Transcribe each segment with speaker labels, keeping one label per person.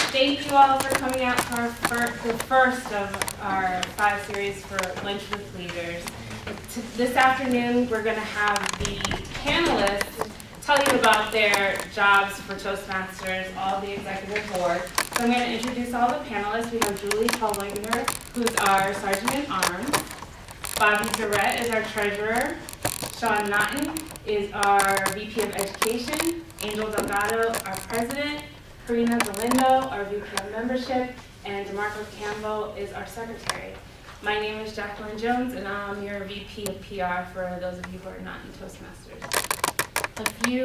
Speaker 1: Thank you all for coming out to the first of our 5 series for Lunch with Leaders. This afternoon, we're going to have the panelists tell you about their jobs for Toastmasters, all the executive board. So I'm going to introduce all the panelists. We have Julie Tollwanger, who's our Sergeant at Arms. Bobby Durrett is our treasurer. Sean Naughton is our VP of Education. Angel Delgado, our president. Karina Galindo, our VP of Membership, and DeMarco Campbell is our secretary. My name is Jacqueline Jones, and I'm your VP of PR for those of you who are not in Toastmasters. A few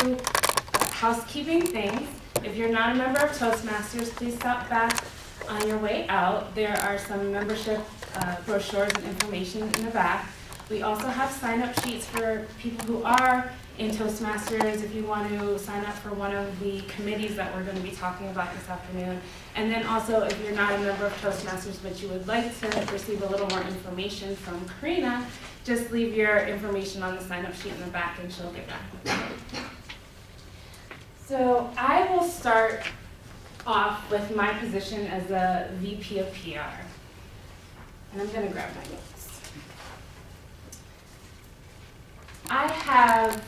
Speaker 1: housekeeping things. If you're not a member of Toastmasters, please stop back on your way out. There are some membership brochures and information in the back. We also have sign-up sheets for people who are in Toastmasters if you want to sign up for one of the committees that we're going to be talking about this afternoon. And then also, if you're not a member of Toastmasters but you would like to receive a little more information from Karina, just leave your information on the sign-up sheet in the back and she'll get back with you. So I will start off with my position as a VP of PR. And I'm going to grab my notes. I have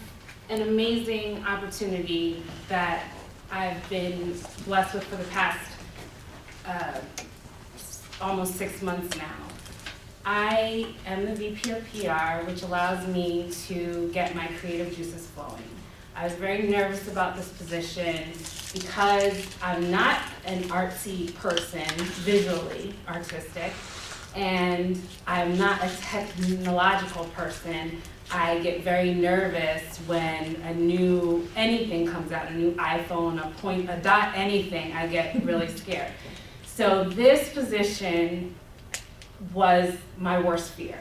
Speaker 1: an amazing opportunity that I've been blessed with for the past almost 6 months now. I am the VP of PR, which allows me to get my creative juices flowing. I was very nervous about this position because I'm not an artsy person, visually artistic, and I'm not a technological person. I get very nervous when anything comes out, a new iPhone, a dot, anything, I get really scared. So this position was my worst fear.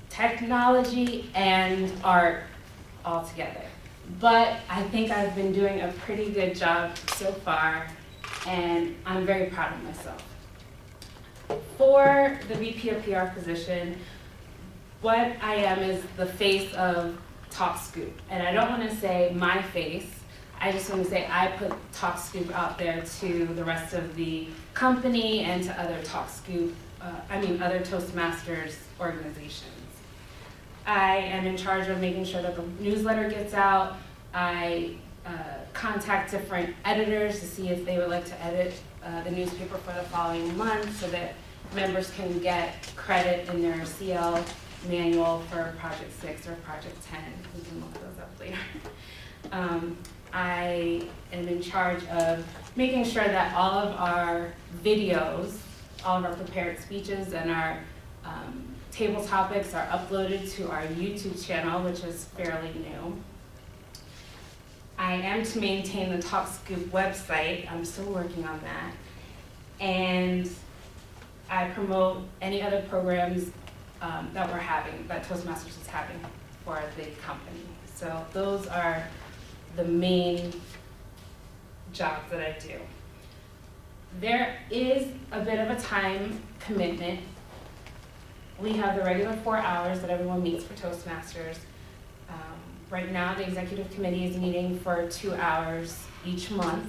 Speaker 1: Technology and art all together. But I think I've been doing a pretty good job so far, and I'm very proud of myself. For the VP of PR position, what I am is the face of TalkScoop. And I don't want to say my face, I just want to say I put TalkScoop out there to the rest of the company and to other other Toastmasters organizations. I am in charge of making sure that the newsletter gets out. I contact different editors to see if they would like to edit the newspaper for the following month so that members can get credit in their CL manual for Project 6 or Project 10. We can look those up later. I am in charge of making sure that all of our videos, all of our prepared speeches and our table topics are uploaded to our YouTube channel, which is fairly new. I am to maintain the TalkScoop website. I'm still working on that. And I promote any other programs that Toastmasters is having for the company. So those are the main jobs that I do. There is a bit of a time commitment. We have the regular 4 hours that everyone meets for Toastmasters. Right now, the executive committee is meeting for 2 hours each month.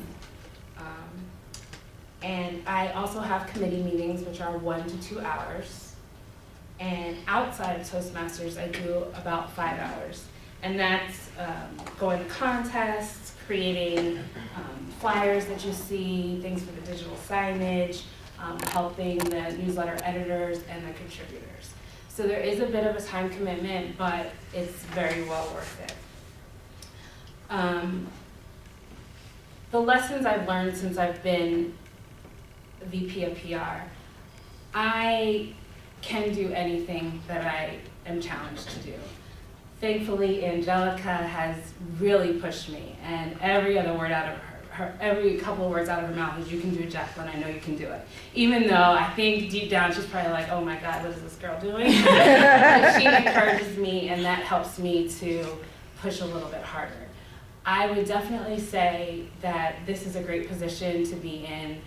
Speaker 1: And I also have committee meetings, which are 1 to 2 hours. And outside of Toastmasters, I do about 5 hours. And that's going to contests, creating flyers that you see, things for the digital signage, helping the newsletter editors and the contributors. So there is a bit of a time commitment, but it's very well worth it. The lessons I've learned since I've been VP of PR, I can do anything that I am challenged to do. Thankfully, Angelica has really pushed me, and every couple of words out of her mouth is, "You can do it, Jacqueline, I know you can do it." Even though I think deep down she's probably like, "Oh my God, what is this girl doing?" But she encourages me, and that helps me to push a little bit harder. I would definitely say that this is a great position to be in.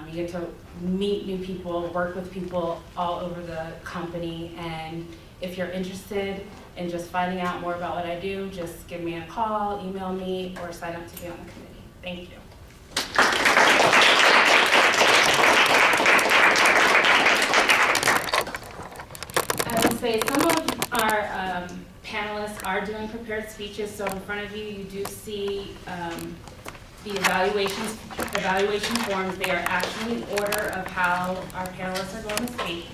Speaker 1: You get to meet new people, work with people all over the company, and if you're interested in just finding out more about what I do, just give me a call, email me, or sign up to be on the committee. Thank you. prepared speeches, so in front of you, you do see the evaluation forms. They are actually in order of how our panelists are going to speak.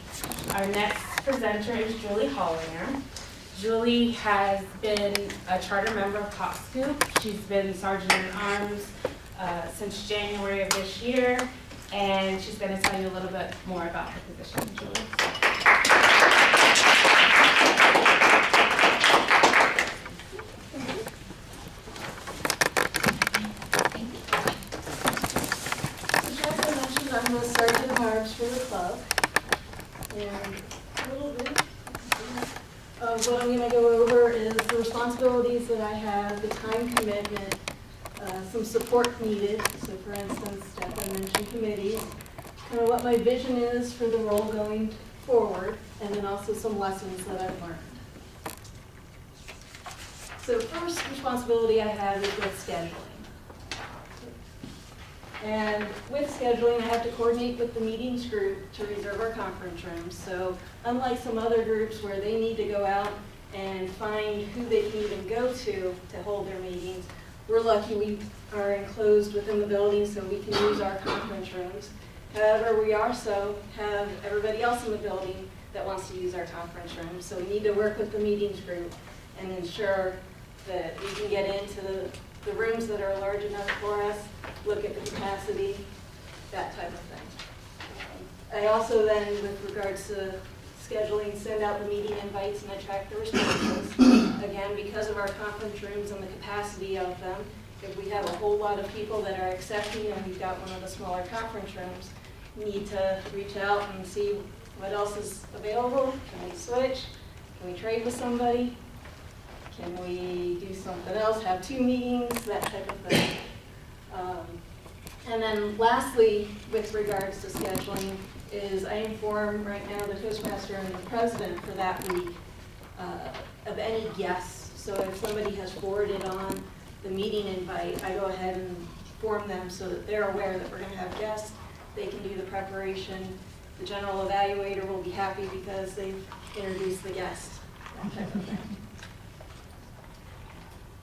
Speaker 1: Our next presenter is Julie Hollinger. Julie has been a charter member of Top Scoop. She's been Sergeant in Arms since January of this year, and she's going to tell you a little bit more about her position. Julie.
Speaker 2: I'm the Sergeant at Arms for the club, and a little bit of what I'm going to go over is the responsibilities that I have, the time commitment, some support needed. So for instance, Jacqueline mentioned committees, kind of what my vision is for the role going forward, and then also some lessons that I've learned. So first responsibility I have is with scheduling. And with scheduling, I have to coordinate with the meetings group to reserve our conference rooms. So unlike some other groups where they need to go out and find who they can even go to hold their meetings, we're lucky we are enclosed within the building so we can use our conference rooms. However, we also have everybody else in the building that wants to use our conference rooms. So we need to work with the meetings group and ensure that we can get into the rooms that are large enough for us, look at the capacity, that type of thing. I also then, with regards to scheduling, send out the meeting invites and I track the responses. Again, because of our conference rooms and the capacity of them, if we have a whole lot of people that are accepting and we've got one of the smaller conference rooms, we need to reach out and see what else is available. Can we switch? Can we trade with somebody? Can we do something else, have 2 meetings, that type of thing. And then lastly, with regards to scheduling, is I inform right now the Toastmaster and the president for that week of any guests. So if somebody has forwarded on the meeting invite, I go ahead and inform them so that they're aware that we're going to have guests. They can do the preparation. The general evaluator will be happy because they've introduced the guest, that type of thing.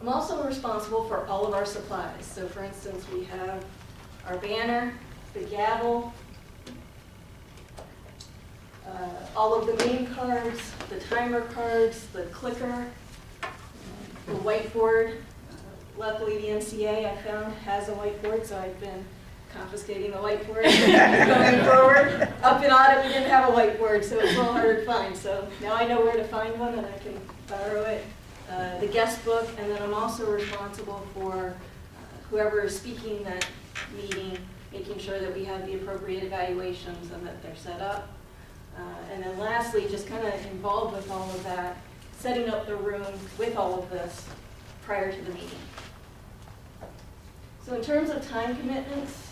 Speaker 2: I'm also responsible for all of our supplies. So for instance, we have our banner, the gavel, all of the name cards, the timer cards, the clicker, the whiteboard. Luckily, the NCA I found has a whiteboard, so I've been confiscating the whiteboard going forward. Up in audit, we didn't have a whiteboard, so it's a little harder to find. So now I know where to find one and I can borrow it. The guest book, and then I'm also responsible for whoever is speaking that meeting, making sure that we have the appropriate evaluations and that they're set up. And then lastly, just kind of involved with all of that, setting up the room with all of this prior to the meeting. So in terms of time commitments,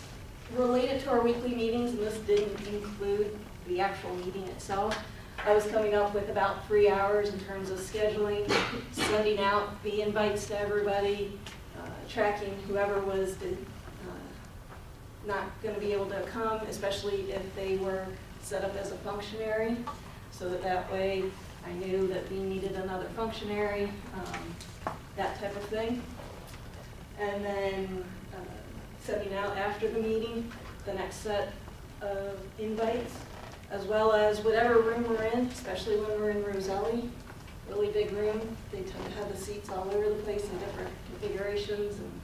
Speaker 2: related to our weekly meetings, and this didn't include the actual meeting itself, I was coming up with about 3 hours in terms of scheduling, sending out the invites to everybody, tracking whoever was not going to be able to come, especially if they were set up as a functionary, so that way I knew that we needed another functionary, that type of thing. And then sending out after the meeting the next set of invites, as well as whatever room we're in, especially when we're in Roselli, really big room. They tend to have the seats all over the place in different configurations, and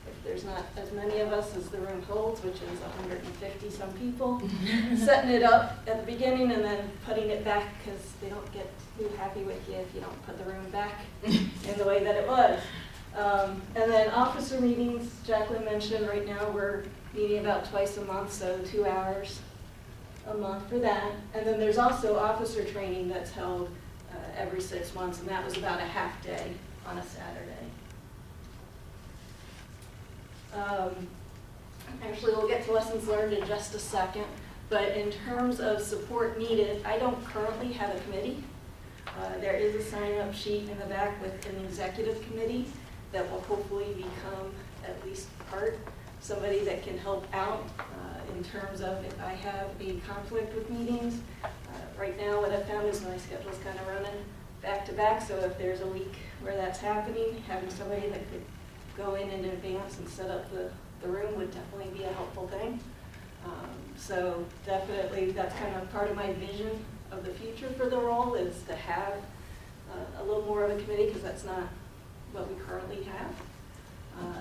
Speaker 2: if there's not as many of us as the room holds, which is 150 some people, setting it up at the beginning and then putting it back because they don't get too happy with you if you don't put the room back in the way that it was. And then officer meetings, Jacqueline mentioned, right now we're meeting about twice a month, so 2 hours a month for that. And then there's also officer training that's held every 6 months, and that was about a half day on a Saturday. Actually, we'll get to lessons learned in just a second, but in terms of support needed, I don't currently have a committee. There is a sign-up sheet in the back with an executive committee that will hopefully become at least part, somebody that can help out in terms of if I have a conflict with meetings. Right now what I've found is my schedule's kind of running back to back, so if there's a week where that's happening, having somebody that could go in advance and set up the room would definitely be a helpful thing. So definitely that's kind of part of my vision of the future for the role, is to have a little more of a committee, because that's not what we currently have.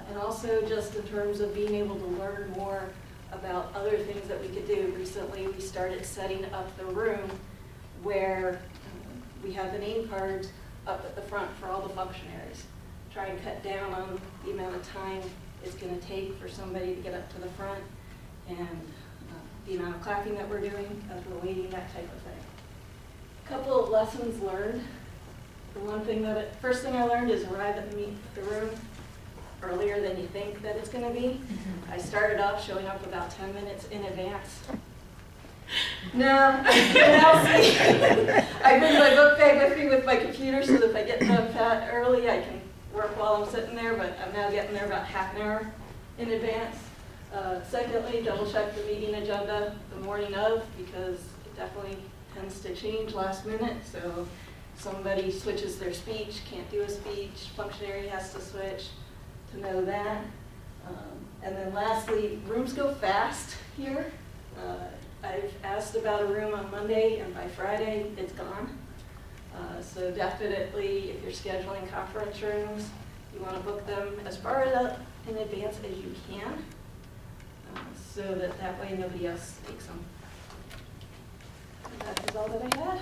Speaker 2: And also just in terms of being able to learn more about other things that we could do. Recently we started setting up the room where we have the name cards up at the front for all the functionaries. Try and cut down on the amount of time it's going to take for somebody to get up to the front, and the amount of clapping that we're doing as we're waiting, that type of thing. A couple of lessons learned. The one thing first thing I learned is arrive at the room earlier than you think that it's going to be. I started off showing up about 10 minutes in advance. No, I bring my book bag with me with my computer, so that if I get done early, I can work while I'm sitting there, but I'm now getting there about half an hour in advance. Secondly, double check the meeting agenda the morning of, because it definitely tends to change last minute. So somebody switches their speech, can't do a speech, functionary has to switch, to know that. And then lastly, rooms go fast here. I've asked about a room on Monday, and by Friday, it's gone. So definitely, if you're scheduling conference rooms, you want to book them as far in advance as you can, so that way nobody else takes them. And that is all that I had.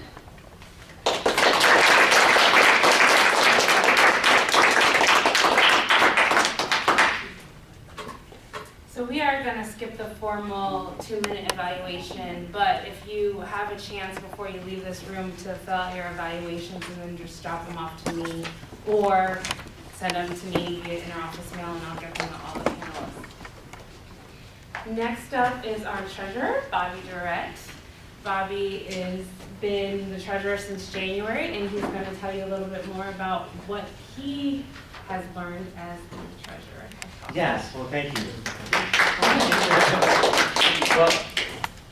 Speaker 1: So we are going to skip the formal 2-minute evaluation, but if you have a chance before you leave this room to fill out your evaluations and then just drop them off to me, or send them to me via interoffice mail, and I'll get them to all the panelists. Next up is our treasurer, Bobby Durrett. Bobby has been the treasurer since January, and he's going to tell you a little bit more about what he has learned as the treasurer.
Speaker 3: Yes, well, thank you. Well,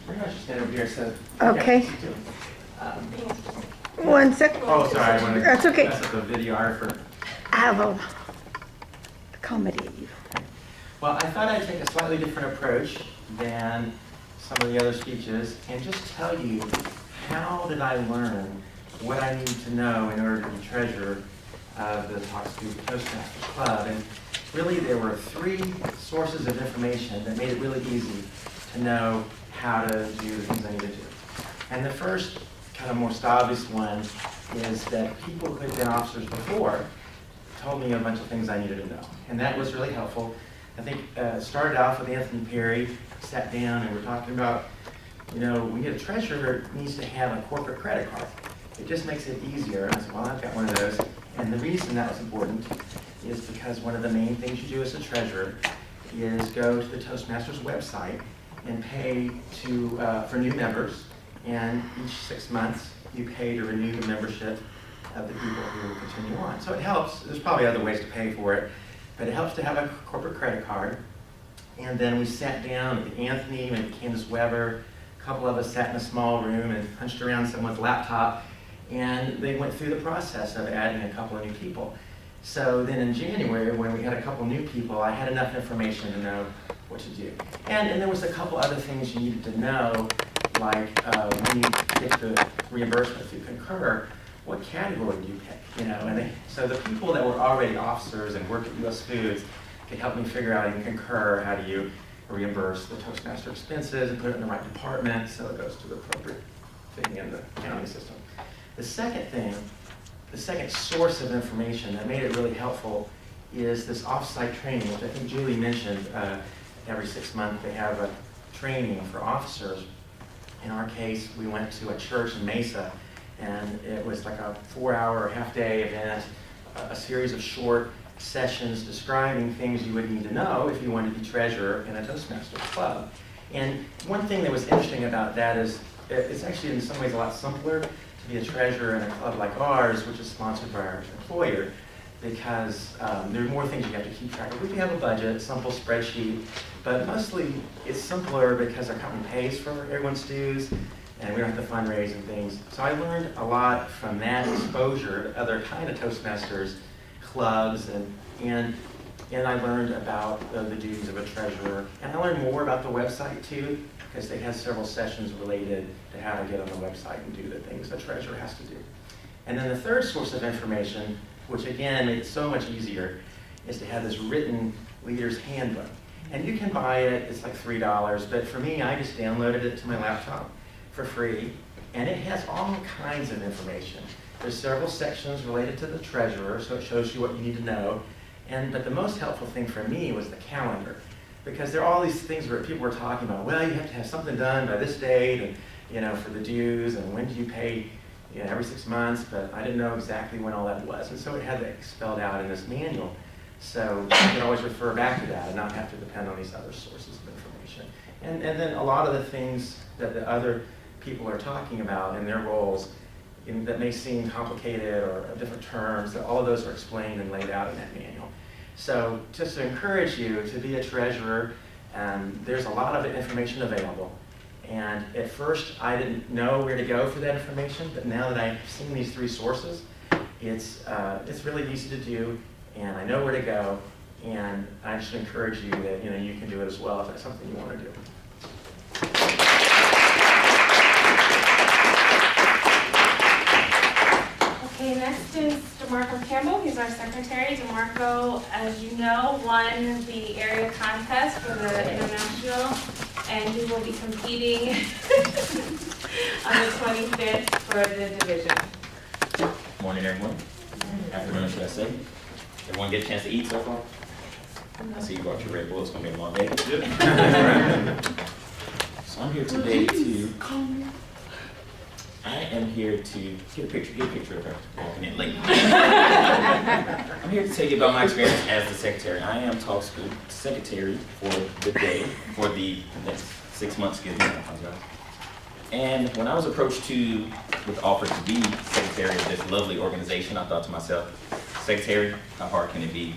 Speaker 3: we're not just stand over here, so.
Speaker 4: Okay.
Speaker 3: Yeah,
Speaker 4: 1 second.
Speaker 3: oh, sorry, I wanted to.
Speaker 4: That's okay.
Speaker 3: Mess up the videographer.
Speaker 4: I will accommodate you.
Speaker 3: Well, I thought I'd take a slightly different approach than some of the other speeches and just tell you how did I learn what I need to know in order to be treasurer of the Talkscoop Toastmasters Club. And really, there were 3 sources of information that made it really easy to know how to do the things I need to do. And the first, kind of most obvious one, is that people who had been officers before told me a bunch of things I needed to know. And that was really helpful. I think it started off with Anthony Perry, sat down, and we're talking about, we need a treasurer needs to have a corporate credit card. It just makes it easier. And I said, well, I've got one of those. And the reason that was important is because one of the main things you do as a treasurer is go to the Toastmasters website and pay for new members. And each 6 months, you pay to renew the membership of the people who continue on. So it helps. There's probably other ways to pay for it, but it helps to have a corporate credit card. And then we sat down with Anthony and Candace Weber. A couple of us sat in a small room and punched around someone's laptop, and they went through the process of adding a couple of new people. So then in January, when we had a couple new people, I had enough information to know what to do. And there was a couple other things you needed to know, like when you get the reimbursement through Concur, what category do you pick? And so the people that were already officers and worked at US Foods could help me figure out in Concur how do you reimburse the Toastmaster expenses and put it in the right department so it goes to the appropriate thing in the county system. The second source of information that made it really helpful is this off-site training, which I think Julie mentioned. Every 6 months they have a training for officers. In our case, we went to a church in Mesa, and it was like a 4-hour, half-day event, a series of short sessions describing things you would need to know if you wanted to be treasurer in a Toastmasters club. And one thing that was interesting about that is it's actually in some ways a lot simpler to be a treasurer in a club like ours, which is sponsored by our employer, because there are more things you have to keep track of. We can have a budget, simple spreadsheet, but mostly it's simpler because our company pays for everyone's dues. and we don't have to fundraise and things. So I learned a lot from that exposure to other kind of Toastmasters clubs, and I learned about the duties of a treasurer. And I learned more about the website too, because they had several sessions related to how to get on the website and do the things a treasurer has to do. And then the third source of information, which again made it so much easier, is to have this written leader's handbook. And you can buy it, it's like $3, but for me, I just downloaded it to my laptop for free, and it has all kinds of information. There's several sections related to the treasurer, so it shows you what you need to know. But the most helpful thing for me was the calendar, because there are all these things where people were talking about, well, you have to have something done by this date, and for the dues, and when do you pay, every 6 months, but I didn't know exactly when all that was. And so it had that spelled out in this manual. So you could always refer back to that and not have to depend on these other sources of information. And then a lot of the things that the other people are talking about in their roles that may seem complicated or different terms, that all of those are explained and laid out in that manual. So just to encourage you to be a treasurer, there's a lot of information available. And at first, I didn't know where to go for that information, but now that I've seen these 3 sources, it's really easy to do, and I know where to go, and I just encourage you that you can do it as well if that's something you want to do.
Speaker 1: Okay, next is DeMarco Campbell. He's our secretary. DeMarco, as you know, won the area contest for the international, and he will be competing on the 25th for the division.
Speaker 5: Morning, everyone. Afternoon, should I say? Everyone get a chance to eat so far? I see you brought your Red Bull. It's going to be a long day. So I'm here today I am here to get a picture of her walking in late. I'm here to tell you about my experience as the secretary. I am Talk Scoop secretary for the day, for the next 6 months, excuse me, I apologize. And when I was approached with the offer to be secretary of this lovely organization, I thought to myself, secretary, how hard can it be?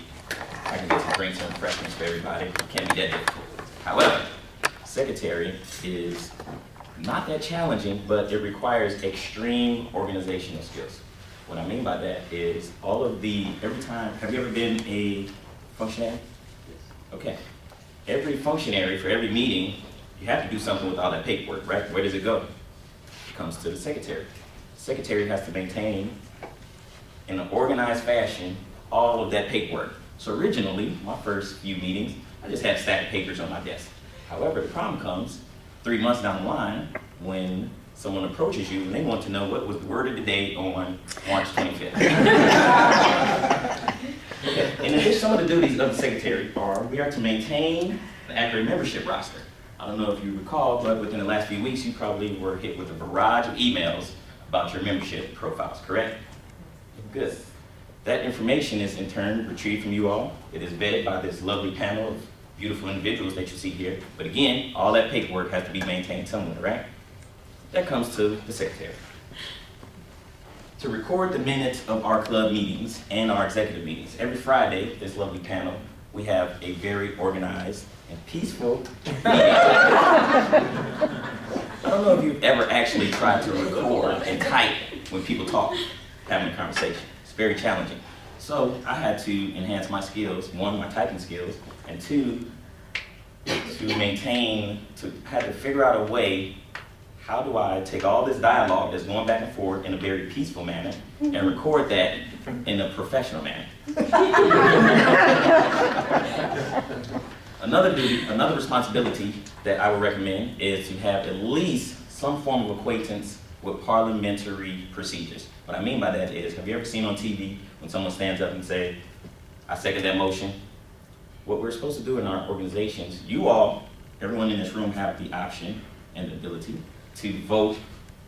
Speaker 5: I can get some drinks and refreshments for everybody. It can't be that difficult. However, secretary is not that challenging, but it requires extreme organizational skills. What I mean by that is every time, have you ever been a functionary? Okay. Every functionary for every meeting, you have to do something with all that paperwork, right? Where does it go? It comes to the secretary. The secretary has to maintain, in an organized fashion, all of that paperwork. So originally, my first few meetings, I just had a stack of papers on my desk. However, the problem comes 3 months down the line when someone approaches you and they want to know what was the word of the day on March 25th. Okay. In addition, some of the duties of the secretary we are to maintain the accurate membership roster. I don't know if you recall, but within the last few weeks, you probably were hit with a barrage of emails about your membership profiles, correct? Good. That information is in turn retrieved from you all. It is vetted by this lovely panel of beautiful individuals that you see here. But again, all that paperwork has to be maintained somewhere, right? That comes to the secretary. To record the minutes of our club meetings and our executive meetings, every Friday, this lovely panel, we have a very organized and peaceful meeting. I don't know if you've ever actually tried to record and type when people talk, having a conversation. It's very challenging. So I had to enhance my skills, 1, my typing skills, and 2, had to figure out a way, how do I take all this dialogue that's going back and forth in a very peaceful manner and record that in a professional manner. Another responsibility that I would recommend is to have at least some form of acquaintance with parliamentary procedures. What I mean by that is, have you ever seen on TV when someone stands up and say, I second that motion? What we're supposed to do in our organizations, you all, everyone in this room have the option and the ability to vote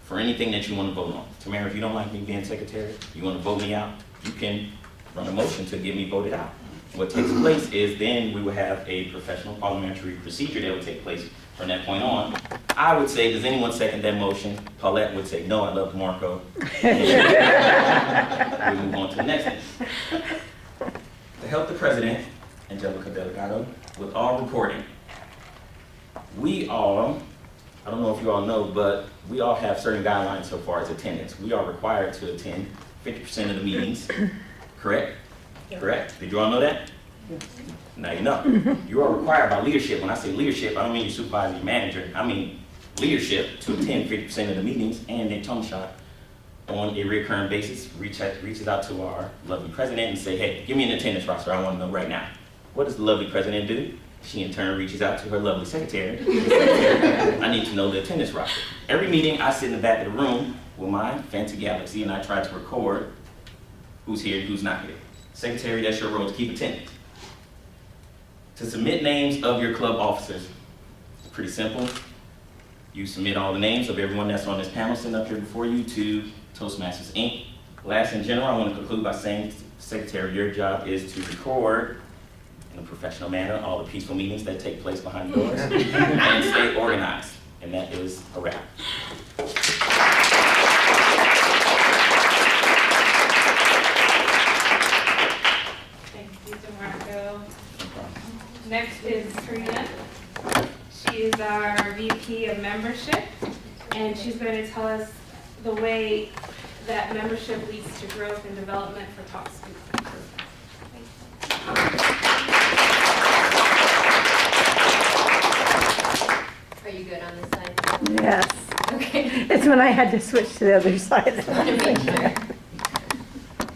Speaker 5: for anything that you want to vote on. Tamara, if you don't like me being secretary, you want to vote me out, you can run a motion to get me voted out. What takes place is then we will have a professional parliamentary procedure that will take place from that point on. I would say, does anyone second that motion? Paulette would say, no, I love DeMarco. We move on to the next thing. To help the president, Angelica Delgado, with all reporting, we all I don't know if you all know, but we all have certain guidelines so far as attendance. We are required to attend 50% of the meetings, correct? Correct. Did you all know that? Now you know. You are required by leadership. When I say leadership, I don't mean your supervisor, your manager. I mean leadership to attend 50% of the meetings, and then Tony Shot on a recurring basis reaches out to our lovely president and say, hey, give me an attendance roster. I want to know right now. What does the lovely president do? She in turn reaches out to her lovely secretary. I need to know the attendance roster. Every meeting, I sit in the back of the room with my fancy Galaxy and I try to record who's here and who's not here. Secretary, that's your role to keep attendance. To submit names of your club officers, it's pretty simple. You submit all the names of everyone that's on this panel sitting up here before you to Toastmasters, Inc. Last, in general, I want to conclude by saying, Secretary, your job is to record in a professional manner all the peaceful meetings that take place behind doors and stay organized. And that is a wrap.
Speaker 1: Thanks, DeMarco. Next is Karina. She is our VP of membership, and she's going to tell us the way that membership leads to growth and development for TalkScoop.
Speaker 6: Are you good on this side?
Speaker 4: Yes.
Speaker 6: Okay.
Speaker 4: It's when I had to switch to the other side.
Speaker 6: Just want to make sure.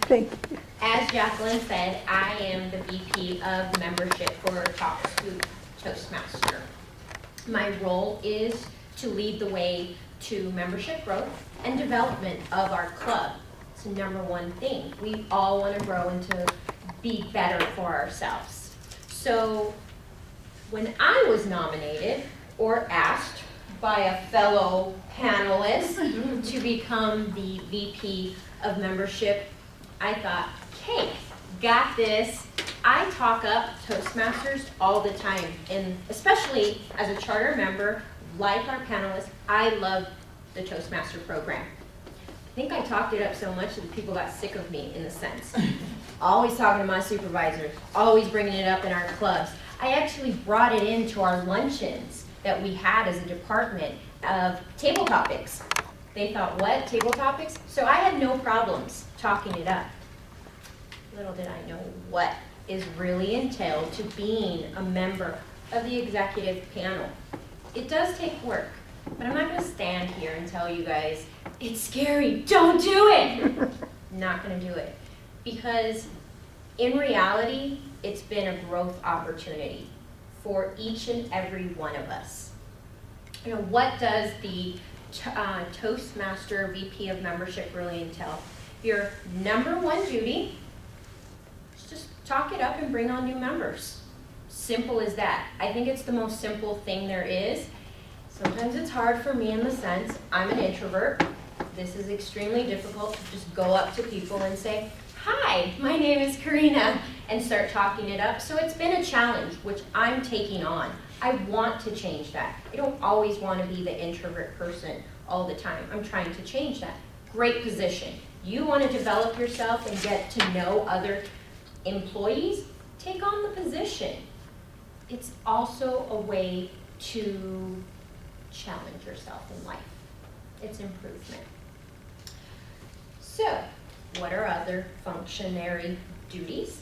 Speaker 4: Thank you.
Speaker 6: As Jacqueline said, I am the VP of membership for TalkScoop Toastmaster. My role is to lead the way to membership growth and development of our club. It's the number one thing. We all want to grow and to be better for ourselves. So when I was nominated or asked by a fellow panelist to become the VP of membership, I thought, okay, got this. I talk up Toastmasters all the time, and especially as a charter member, like our panelists, I love the Toastmaster program. I think I talked it up so much that people got sick of me in a sense. Always talking to my supervisors, always bringing it up in our clubs. I actually brought it into our luncheons that we had as a department of table topics. They thought, what, table topics? So I had no problems talking it up. Little did I know what is really entailed to being a member of the executive panel. It does take work, but I'm not gonna stand here and tell you guys, it's scary, don't do it. Not gonna do it. Because in reality, it's been a growth opportunity for each and every one of us. You know, what does the Toastmaster VP of membership really entail? Your number one duty is just talk it up and bring on new members. Simple as that. I think it's the most simple thing there is. Sometimes it's hard for me in the sense, I'm an introvert. This is extremely difficult to just go up to people and say, hi, my name is Karina, and start talking it up. So it's been a challenge, which I'm taking on. I want to change that. I don't always want to be the introvert person all the time. I'm trying to change that. Great position. You want to develop yourself and get to know other employees, take on the position. It's also a way to challenge yourself in life. It's improvement. So, what are other functionary duties?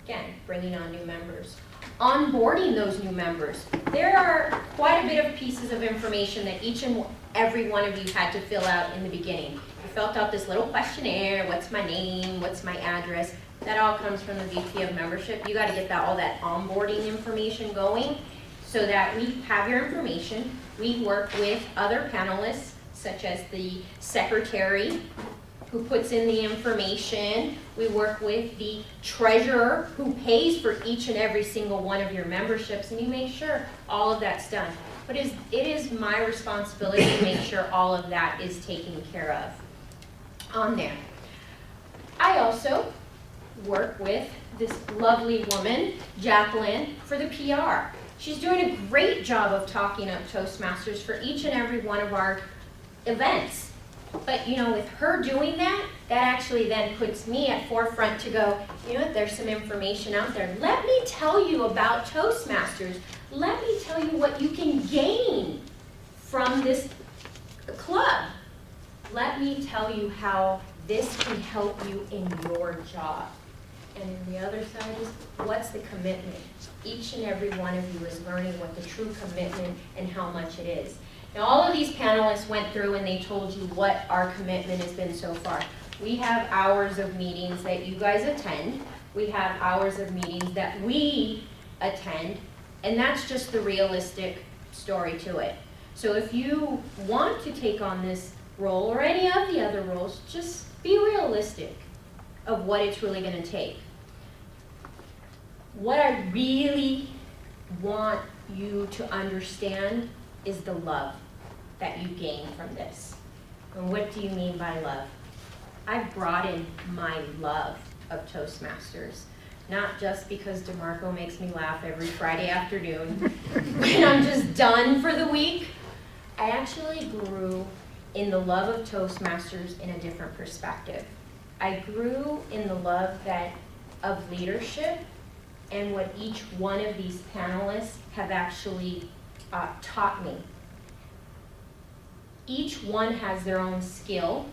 Speaker 6: Again, bringing on new members. Onboarding those new members. There are quite a bit of pieces of information that each and every one of you had to fill out in the beginning. You filled out this little questionnaire, what's my name, what's my address. That all comes from the VP of membership. You gotta get all that onboarding information going so that we have your information. We work with other panelists, such as the secretary, who puts in the information. We work with the treasurer, who pays for each and every single one of your memberships, and you make sure all of that's done. But it is my responsibility to make sure all of that is taken care of on there. I also work with this lovely woman, Jacqueline, for the PR. She's doing a great job of talking up Toastmasters for each and every one of our events. But you know, with her doing that, that actually then puts me at forefront to go, you know what, there's some information out there. Let me tell you about Toastmasters. Let me tell you what you can gain from on this club. Let me tell you how this can help you in your job. And then the other side is, what's the commitment? Each and every one of you is learning what the true commitment and how much it is. Now, all of these panelists went through and they told you what our commitment has been so far. We have hours of meetings that you guys attend. We have hours of meetings that we attend, and that's just the realistic story to it. So if you want to take on this role or any of the other roles, just be realistic of what it's really going to take. What I really want you to understand is the love that you gain from this. And what do you mean by love? I've brought in my love of Toastmasters, not just because DeMarco makes me laugh every Friday afternoon when I'm just done for the week. I actually grew in the love of Toastmasters in a different perspective. I grew in the love of leadership and what each one of these panelists have actually taught me. Each one has their own skill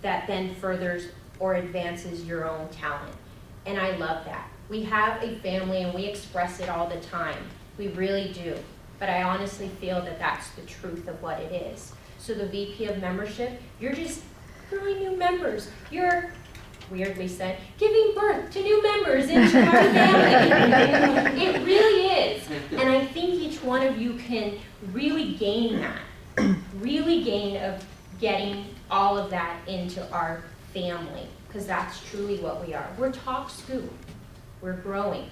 Speaker 6: that then furthers or advances your own talent. And I love that. We have a family and we express it all the time. We really do. But I honestly feel that that's the truth of what it is. So the VP of membership, you're just growing new members. You're, weirdly said, giving birth to new members into our family. It really is. And I think each one of you can really gain that. Really gain of getting all of that into our family. Because that's truly what we are. We're Talk Scoop. We're growing.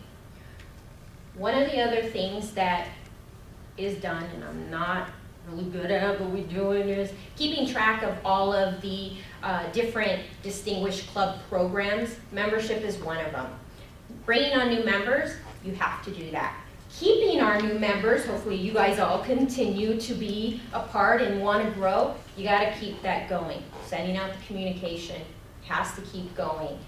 Speaker 6: One of the other things that is done, and I'm not really good at it, but we do it, is keeping track of all of the different distinguished club programs. Membership is one of them. Bringing on new members, you have to do that. Keeping our new members, hopefully you guys all continue to be a part and want to grow, you got to keep that going. Sending out the communication has to keep going.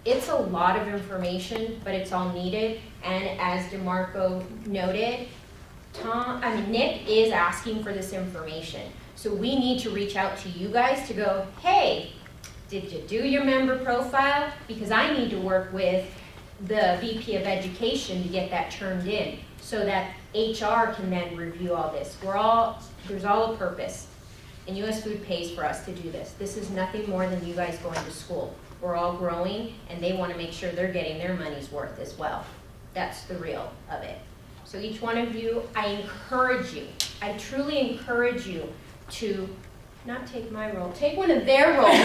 Speaker 6: It's a lot of information, but it's all needed. And as DeMarco noted, Nick is asking for this information. So we need to reach out to you guys to go, hey, did you do your member profile? Because I need to work with the VP of Education to get that turned in so that HR can then review all this. There's all a purpose. And US Food pays for us to do this. This is nothing more than you guys going to school. We're all growing, and they want to make sure they're getting their money's worth as well. That's the real of it. So each one of you, I encourage you, I truly encourage you to not take my role, take one of their roles.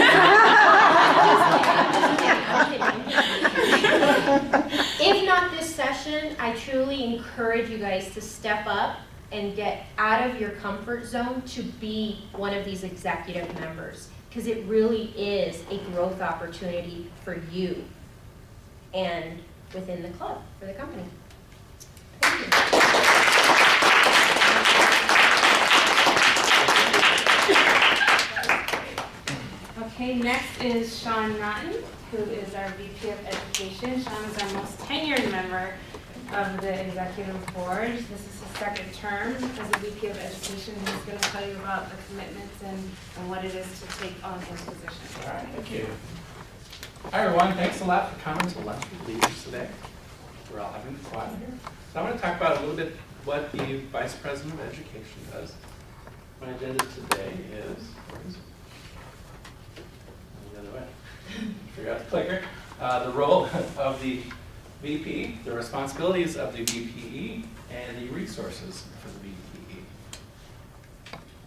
Speaker 6: If not this session, I truly encourage you guys to step up and get out of your comfort zone to be one of these executive members, because it really is a growth opportunity for you and within the club, for the company. Thank you.
Speaker 1: Okay, next is Sean Naughton, who is our VP of Education. Sean is our most tenured member of the executive board. This is his second term as a VP of Education. He's going to tell you about the commitments and what it is to take on his position.
Speaker 7: All right, thank you. Hi, everyone. Thanks a lot for coming to lunch with leaders today. We're all having fun here. So I'm going to talk about a little bit what the Vice President of Education does. My agenda today is, where is it? The other way. Figure out the clicker. The role of the VP, the responsibilities of the VPE, and the resources for the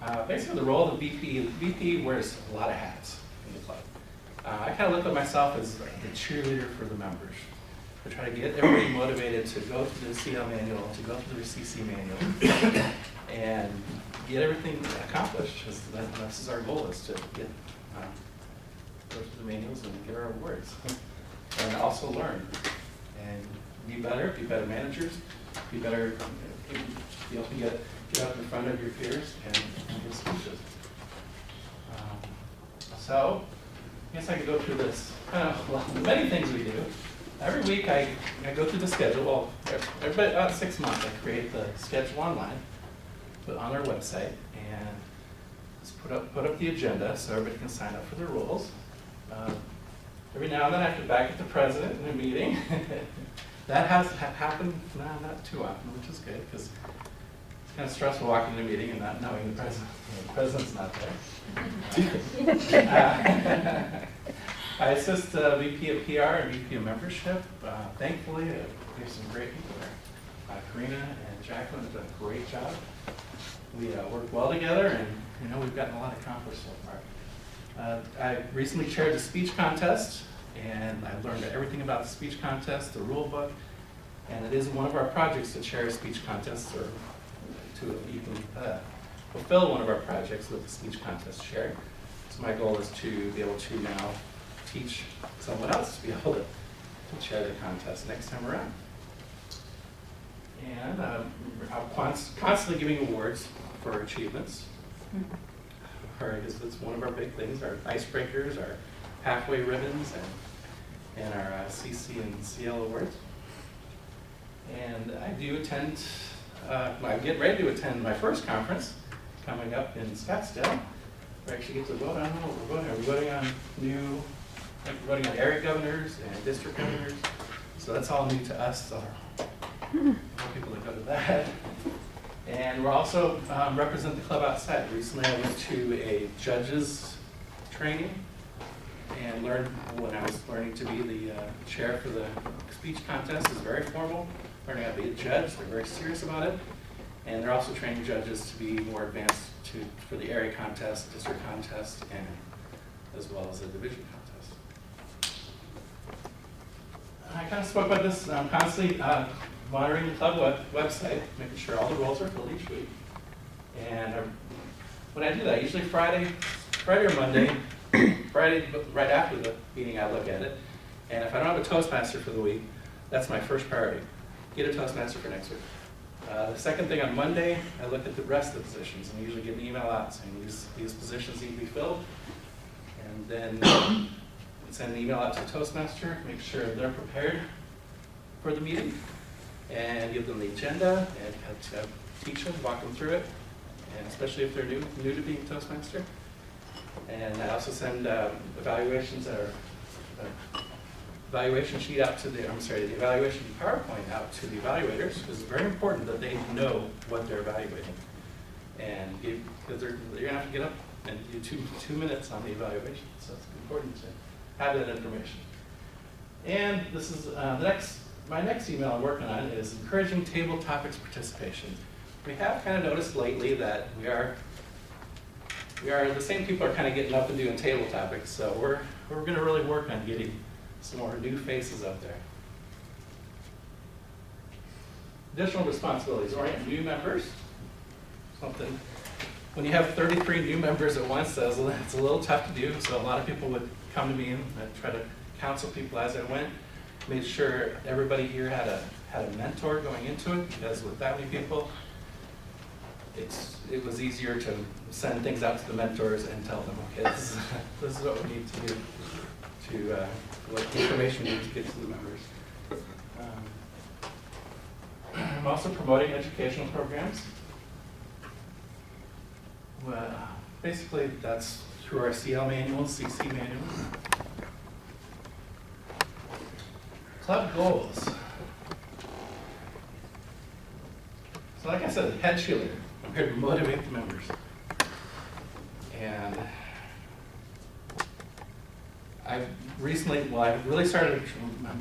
Speaker 7: VPE. Basically, the role of the VP wears a lot of hats in the club. I kind of look at myself as the cheerleader for the members. I try to get everybody motivated to go through the CL manual, to go through the CC manual, and get everything accomplished. This is our goal, is to get go through the manuals and get our awards, and also learn and be better managers, be better, be able to get up in front of your peers and give speeches. So, I guess I could go through this. The many things we do. Every week I go through the schedule. Well, about 6 months I create the schedule online, put it on our website, and just put up the agenda so everybody can sign up for the rules. Every now and then I have to back up the president in a meeting. That has happened, not too often, which is good, because it's kind of stressful walking in a meeting and not knowing the president's not there. I assist VP of PR and VP of membership. Thankfully, there's some great people there. Karina and Jacqueline have done a great job. We work well together, and we've gotten a lot accomplished so far. I recently chaired the speech contest, and I've learned everything about the speech contest, the rule book, and it is one of our projects to chair a speech contest, or to even fulfill one of our projects with the speech contest chair. So my goal is to be able to now teach someone else to be able to chair the contest next time around. And I'm constantly giving awards for achievements. It's one of our big things, our icebreakers, our halfway ribbons, and our CC and CL awards. And I do attend, I'm getting ready to attend my first conference coming up in Scottsdale. We actually get to vote on what we're voting on. We're voting on we're voting on area governors and district governors. So that's all new to us. So more people that go to that. And we're also represent the club outside. Recently I went to a judges training and learned when I was learning to be the chair for the speech contest. It's very formal, learning how to be a judge. They're very serious about it. And they're also training judges to be more advanced for the area contest, district contest, and as well as the division contest. I kind of spoke about this. I'm constantly monitoring the club website, making sure all the roles are filled each week. And when I do that, usually Friday or Monday, Friday right after the meeting, I look at it. And if I don't have a Toastmaster for the week, that's my first priority. Get a Toastmaster for next week. The second thing on Monday, I look at the rest of the positions and usually get an email out saying these positions need to be filled. And then send an email out to the Toastmaster, make sure they're prepared for the meeting, and give them the agenda and teach them, walk them through it, and especially if they're new to being Toastmaster. And I also send evaluations or evaluation sheet out to the evaluation PowerPoint out to the evaluators, because it's very important that they know what they're evaluating. And because you're gonna have to get up and do two minutes on the evaluation, so it's important to have that information. And this is my next email I'm working on is encouraging table topics participation. We have kind of noticed lately that we are the same people are kind of getting up and doing table topics, so we're going to really work on getting some more new faces up there. Additional responsibilities, orient new members. Something, when you have 33 new members at once, it's a little tough to do, so a lot of people would come to me and I'd try to counsel people as I went. Made sure everybody here had a mentor going into it, because with that many people, it was easier to send things out to the mentors and tell them, okay, this is what we need to do to what information we need to get to the members. I'm also promoting educational programs. Well, basically that's through our CL manuals, CC manuals. Club goals. So like I said, head cheerleader. I'm here to motivate the members. And I've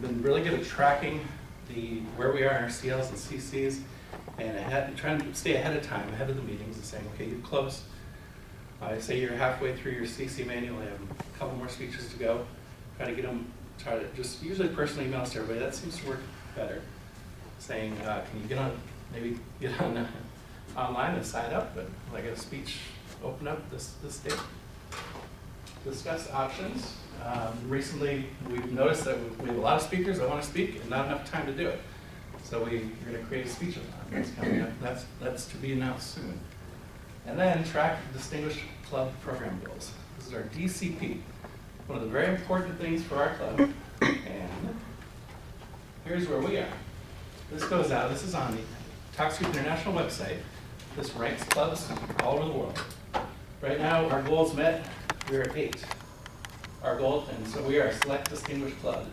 Speaker 7: been really good at tracking where we are in our CLs and CCs, and trying to stay ahead of time, ahead of the meetings, and saying, okay, you're close. I say you're halfway through your CC manual, I have a couple more speeches to go. Try to just usually personal emails to everybody. That seems to work better. Saying, can you maybe get on online and sign up, but when I get a speech open up this date. Discuss options. Recently, we've noticed that we have a lot of speakers that want to speak and not enough time to do it. So we're going to create a speech that's coming up. That's to be announced soon. And then track Distinguished Club Program Goals. This is our DCP. One of the very important things for our club. And here's where we are. This goes out. This is on the TalkScoop International website. This ranks clubs all over the world. Right now, our goal's met, we're at 8. Our goal, and so we are a select distinguished club.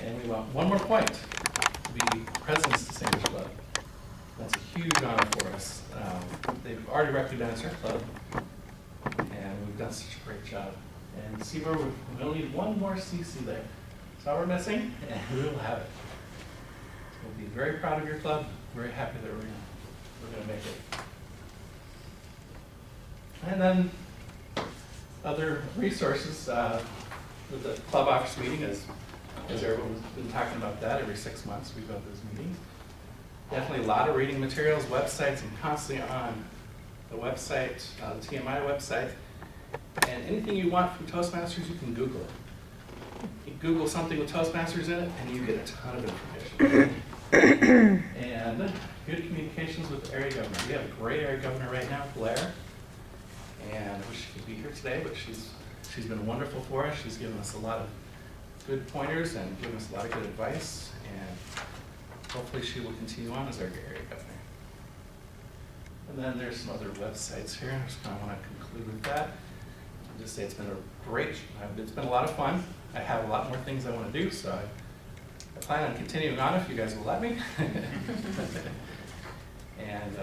Speaker 7: And we want one more point to be President's Distinguished Club. That's a huge honor for us. They've already recognized our club, and we've done such a great job. And see where we only need one more CC there. So we're missing, and we will have it. We'll be very proud of your club, very happy that we're gonna make it. And then other resources, with the club office meeting, as everyone's been talking about that, every 6 months we go to those meetings. Definitely a lot of reading materials, websites, and constantly on the website, the TMI website. And anything you want from Toastmasters, you can Google it. You Google something with Toastmasters in it, and you get a ton of information. And good communications with the area governor. We have a great area governor right now, Blair. And I wish she could be here today, but she's been wonderful for us. She's given us a lot of good pointers and given us a lot of good advice. And hopefully she will continue on as our area governor. And then there's some other websites here. I just kind of want to conclude with that. I'll just say it's been it's been a lot of fun. I have a lot more things I want to do, so I plan on continuing on if you guys will let me. And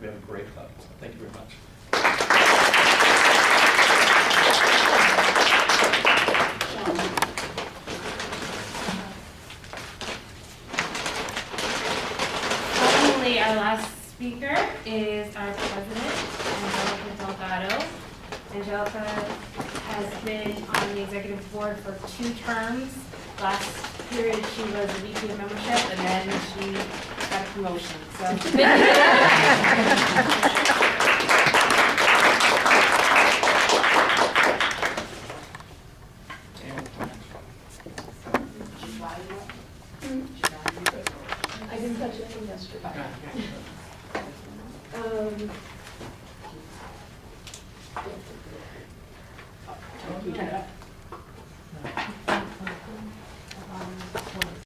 Speaker 7: we have a great club, so thank you very much.
Speaker 1: Finally, our last speaker is our president, Angelica Delgado. Angelica has been on the executive board for 2 terms. Last period, she was the VP of membership, and then she got a promotion. So.
Speaker 2: I didn't touch it from yesterday.